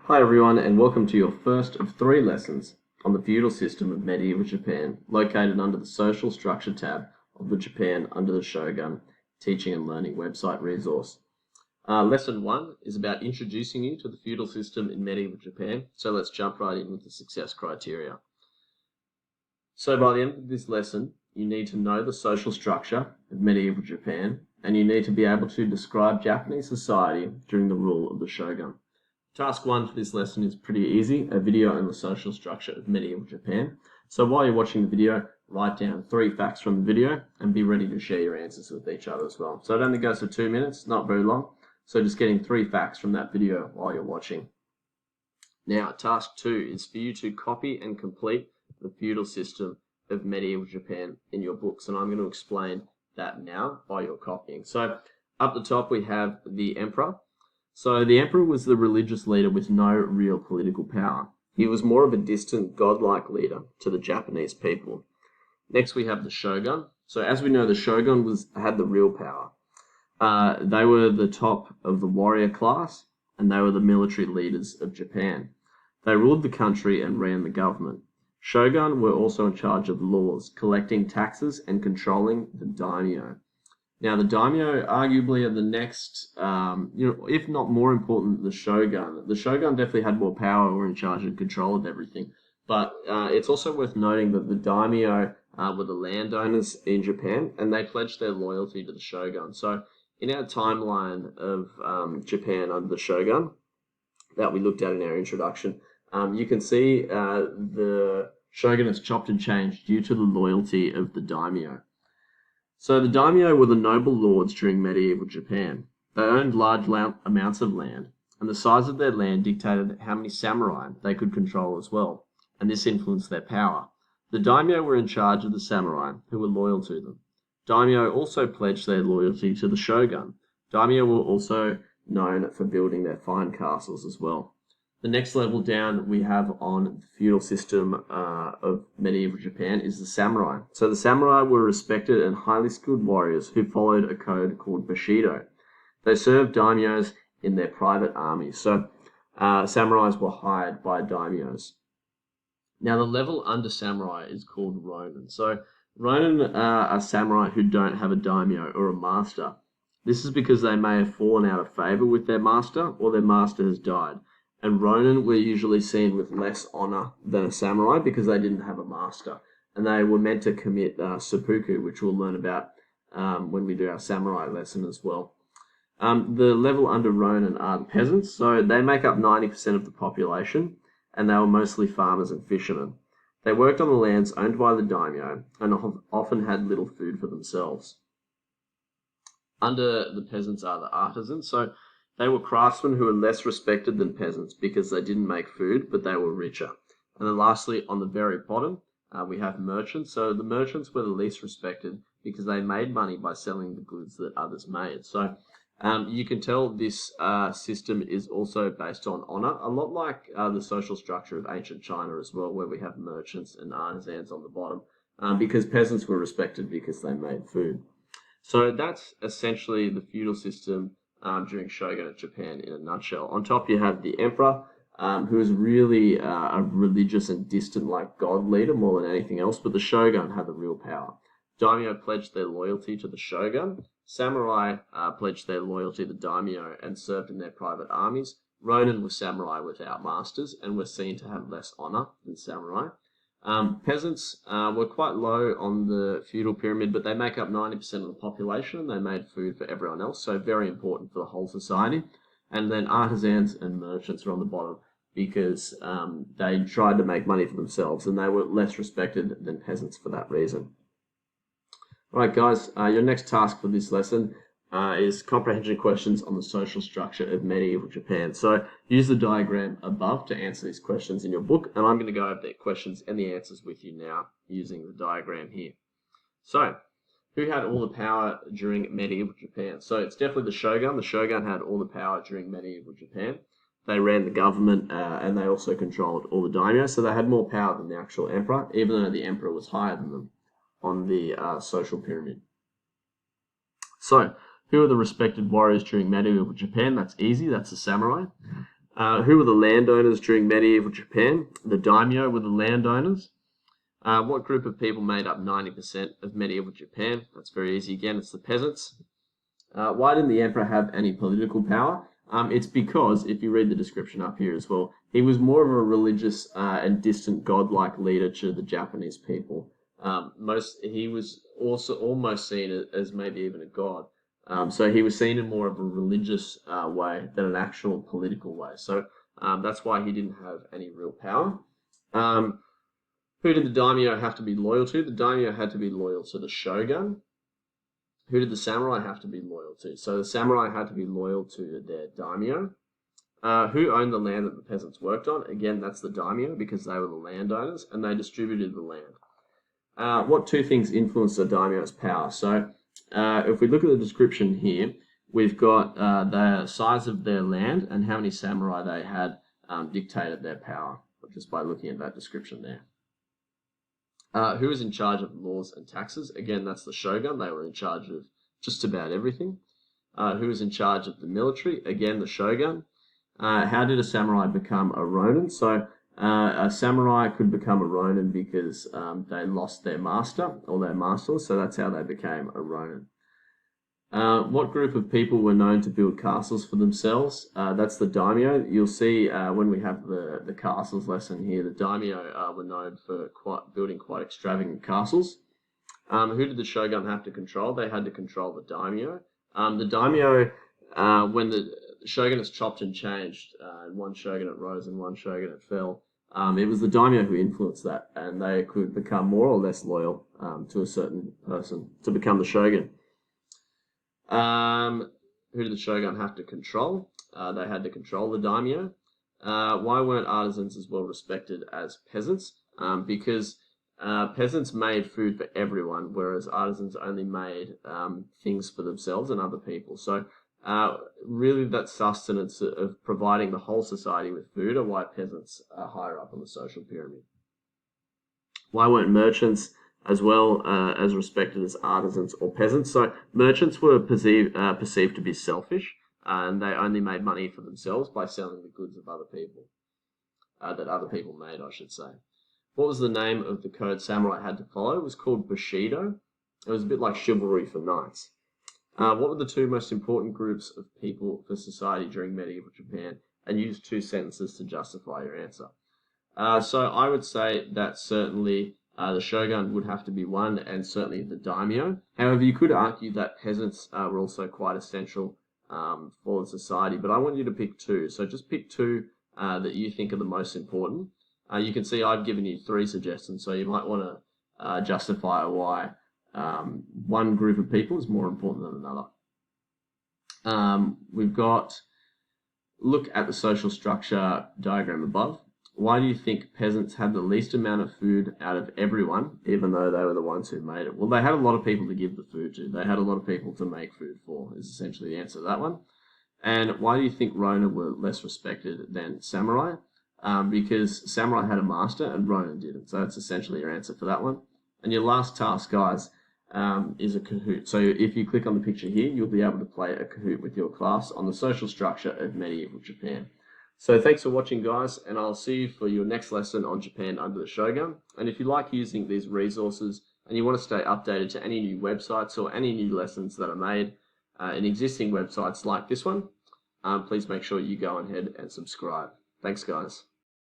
Hi everyone, and welcome to your first of 3 lessons on the feudal system of medieval Japan, located under the Social Structure tab of the Japan Under the Shogun Teaching and Learning website resource. Lesson 1 is about introducing you to the feudal system in medieval Japan, so let's jump right in with the success criteria. So by the end of this lesson, you need to know the social structure of medieval Japan, and you need to be able to describe Japanese society during the rule of the shogun. Task 1 for this lesson is pretty easy, a video on the social structure of medieval Japan. So while you're watching the video, write down 3 facts from the video and be ready to share your answers with each other as well. So it only goes for 2 minutes, not very long. So just getting 3 facts from that video while you're watching. Now, task 2 is for you to copy and complete the feudal system of medieval Japan in your books, and I'm going to explain that now while you're copying. So up the top we have the emperor. So the emperor was the religious leader with no real political power. He was more of a distant, godlike leader to the Japanese people. Next we have the shogun. So as we know, the shogun had the real power. They were the top of the warrior class, and they were the military leaders of Japan. They ruled the country and ran the government. Shogun were also in charge of laws, collecting taxes and controlling the daimyo. Now, the daimyo arguably are the next, if not more important than the shogun. The shogun definitely had more power, were in charge and control of everything. But it's also worth noting that the daimyo were the landowners in Japan, and they pledged their loyalty to the shogun. So in our timeline of Japan under the shogun that we looked at in our introduction, you can see the shogun has chopped and changed due to the loyalty of the daimyo. So the daimyo were the noble lords during medieval Japan. They owned large amounts of land, and the size of their land dictated how many samurai they could control as well, and this influenced their power. The daimyo were in charge of the samurai, who were loyal to them. Daimyo also pledged their loyalty to the shogun. Daimyo were also known for building their fine castles as well. The next level down we have on the feudal system of medieval Japan is the samurai. So the samurai were respected and highly skilled warriors who followed a code called Bushido. They served daimyos in their private armies. So samurais were hired by daimyos. Now the level under samurai is called ronin. So ronin are samurai who don't have a daimyo or a master. This is because they may have fallen out of favor with their master, or their master has died. And ronin were usually seen with less honor than a samurai because they didn't have a master. And they were meant to commit seppuku, which we'll learn about when we do our samurai lesson as well. The level under ronin are the peasants. So they make up 90% of the population, and they were mostly farmers and fishermen. They worked on the lands owned by the daimyo and often had little food for themselves. Under the peasants are the artisans. So they were craftsmen who were less respected than peasants because they didn't make food, but they were richer. And then lastly, on the very bottom, we have merchants. So the merchants were the least respected because they made money by selling the goods that others made. So you can tell this system is also based on honor, a lot like the social structure of ancient China as well, where we have merchants and artisans on the bottom, because peasants were respected because they made food. So that's essentially the feudal system during Shogunate Japan in a nutshell. On top you have the emperor, who is really a religious and distant like god leader more than anything else, but the shogun had the real power. Daimyo pledged their loyalty to the shogun. Samurai pledged their loyalty to the daimyo and served in their private armies. Ronin were samurai without masters and were seen to have less honor than samurai. Peasants were quite low on the feudal pyramid, but they make up 90% of the population and they made food for everyone else, so very important for the whole society. And then artisans and merchants are on the bottom because they tried to make money for themselves and they were less respected than peasants for that reason. Alright guys, your next task for this lesson is comprehension questions on the social structure of medieval Japan. So use the diagram above to answer these questions in your book, and I'm going to go over the questions and the answers with you now using the diagram here. So, who had all the power during medieval Japan? So it's definitely the shogun. The shogun had all the power during medieval Japan. They ran the government and they also controlled all the daimyo, so they had more power than the actual emperor, even though the emperor was higher than them on the social pyramid. So, who are the respected warriors during medieval Japan? That's easy, that's the samurai. Who were the landowners during medieval Japan? The daimyo were the landowners. What group of people made up 90% of medieval Japan? That's very easy again, it's the peasants. Why didn't the emperor have any political power? It's because, if you read the description up here as well, he was more of a religious and distant godlike leader to the Japanese people. He was also almost seen as maybe even a god. So he was seen in more of a religious way than an actual political way. So that's why he didn't have any real power. Who did the daimyo have to be loyal to? The daimyo had to be loyal to the shogun. Who did the samurai have to be loyal to? So the samurai had to be loyal to their daimyo. Who owned the land that the peasants worked on? Again, that's the daimyo because they were the landowners and they distributed the land. What two things influenced the daimyo's power? So if we look at the description here, we've got the size of their land and how many samurai they had dictated their power, just by looking at that description there. Who was in charge of laws and taxes? Again, that's the shogun. They were in charge of just about everything. Who was in charge of the military? Again, the shogun. How did a samurai become a ronin? So a samurai could become a ronin because they lost their master or their master, so that's how they became a ronin. What group of people were known to build castles for themselves? That's the daimyo. You'll see when we have the castles lesson here, the daimyo were known for building quite extravagant castles. Who did the shogun have to control? They had to control the daimyo. The daimyo, when the shogunates chopped and changed, one shogunate rose and one shogunate fell, it was the daimyo who influenced that, and they could become more or less loyal to a certain person to become the shogun. Who did the shogun have to control? They had to control the daimyo. Why weren't artisans as well respected as peasants? Because peasants made food for everyone, whereas artisans only made things for themselves and other people. So really that sustenance of providing the whole society with food are why peasants are higher up on the social pyramid. Why weren't merchants as well as respected as artisans or peasants? So merchants were perceived to be selfish, and they only made money for themselves by selling the goods of other people, that other people made, I should say. What was the name of the code samurai had to follow? It was called Bushido. It was a bit like chivalry for knights. What were the two most important groups of people for society during medieval Japan? And use 2 sentences to justify your answer. So I would say that certainly the shogun would have to be one, and certainly the daimyo. However, you could argue that peasants were also quite essential for the society, but I want you to pick 2. So just pick 2 that you think are the most important. You can see I've given you 3 suggestions, so you might want to justify why one group of people is more important than another. We've got, look at the social structure diagram above. Why do you think peasants had the least amount of food out of everyone, even though they were the ones who made it? Well, they had a lot of people to give the food to. They had a lot of people to make food for, is essentially the answer to that one. And why do you think ronin were less respected than samurai? Because samurai had a master and ronin didn't. So that's essentially your answer for that one. And your last task, guys, is a Kahoot. So if you click on the picture here, you'll be able to play a Kahoot with your class on the social structure of medieval Japan. So thanks for watching, guys, and I'll see you for your next lesson on Japan under the Shogun. And if you like using these resources and you want to stay updated to any new websites or any new lessons that are made in existing websites like this one, please make sure you go ahead and subscribe. Thanks, guys.